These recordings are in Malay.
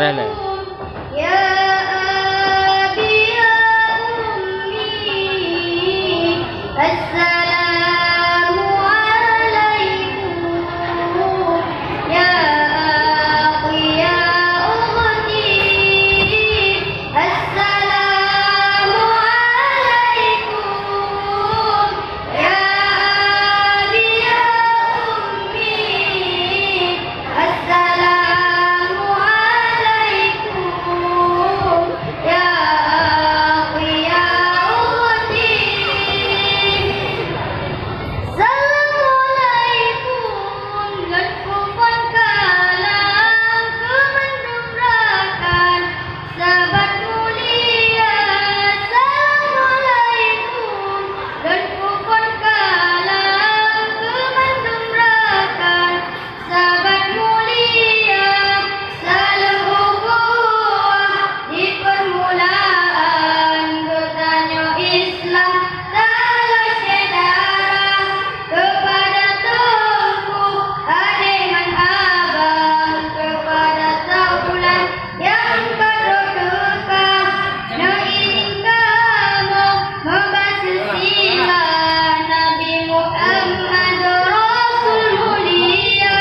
Rene. Ya abi ya ummi, assalamu alaikum. Ya akhi ya ukhti, assalamu alaikum. Ya abi ya ummi, assalamu alaikum. Ya akhi ya ukhti, assalamualaikum. Lekufan kalam kemendurakan sahabat mulia. Assalamualaikum. Lekufan kalam kemendurakan sahabat mulia. Salam ukhuwah di permulaan bertanya Islam dalam sejarah kepada Tunku adik abang, kepada taulan yang berdoa ingin kamu membaca sirah Nabi Muhammad Rasul mulia.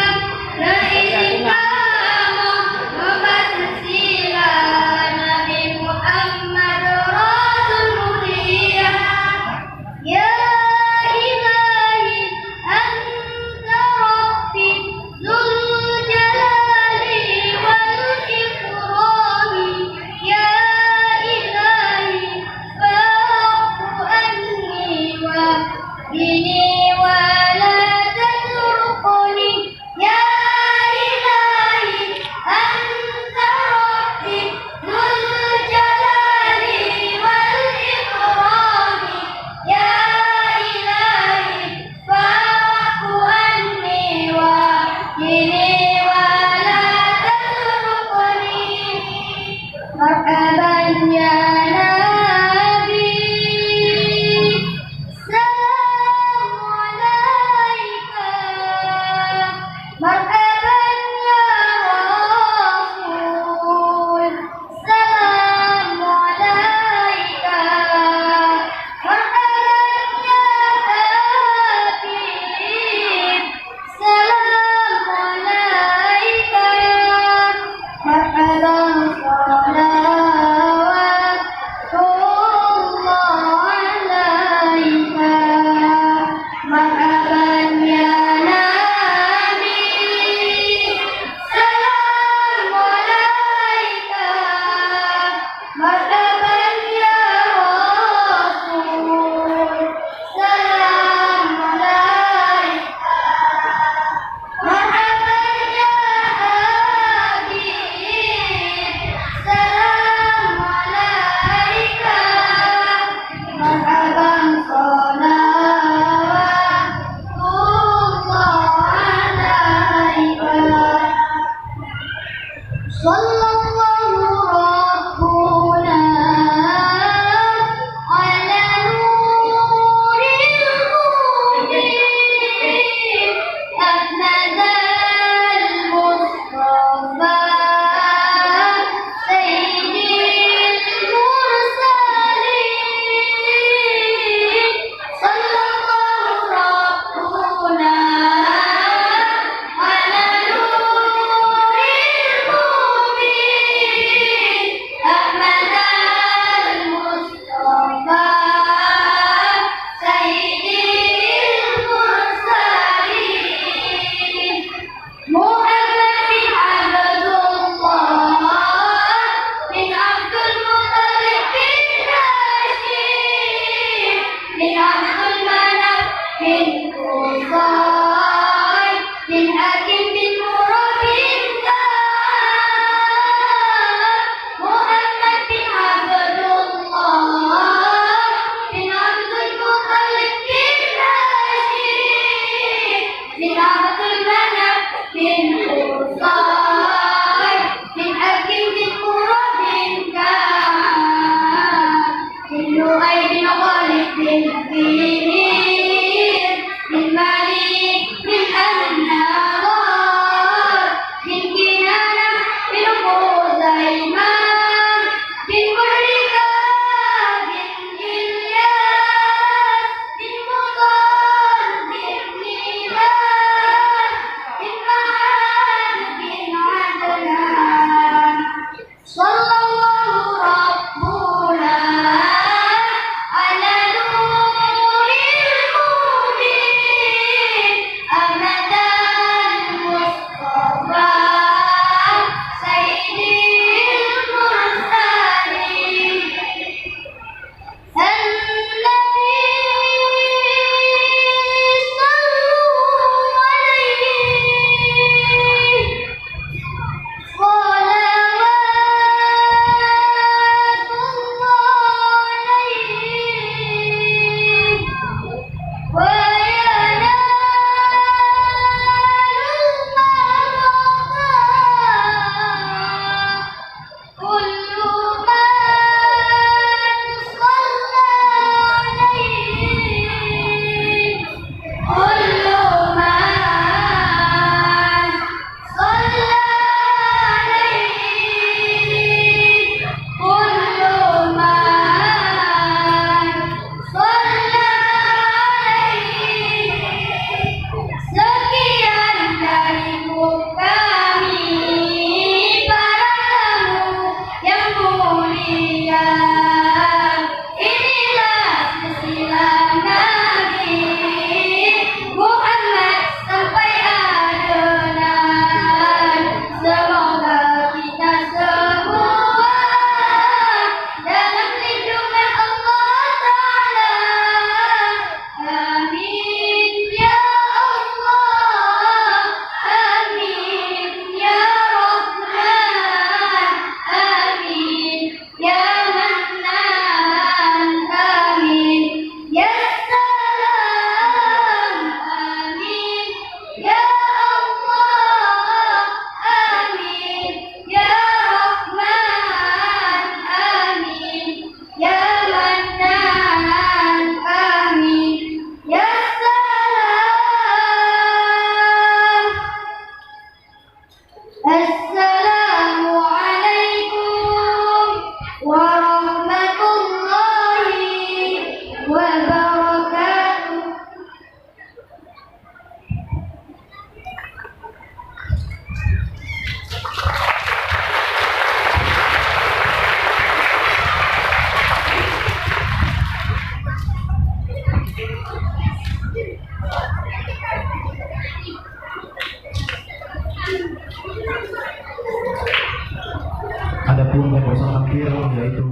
Ingin kamu membaca sirah Nabi Muhammad Rasul mulia. Ya ilahi anta rabbi dzul jalali wal ikrami. Ya ilahi fa'fu anni wa bini wa la tatrukuni. Ya ilahi anta rabbi dzul jalali wal ikrami. Ya ilahi fa'fu anni wa bini wa la tatrukuni. Marhaban ya Nabi, salamu alaika. Marhaban ya Rasul, salamu alaika. Marhaban ya Habib, salamu alaika. Marhaban salawatullah alaika. Marhaban ya Nabi, salamu alaika. Marhaban ya Rasul, salamu alaika. Marhaban ya Habib, salamu alaika. Marhaban salawatullah alaika. Sallallahu rabbuna ala nuril mubin Ahmad al-Mustafa sayyidil mursalin. Sallallahu rabbuna ala nuril mubin Assalamualaikum warahmatullahi wabarakatuh. Adapun yang bersama hampir yaitu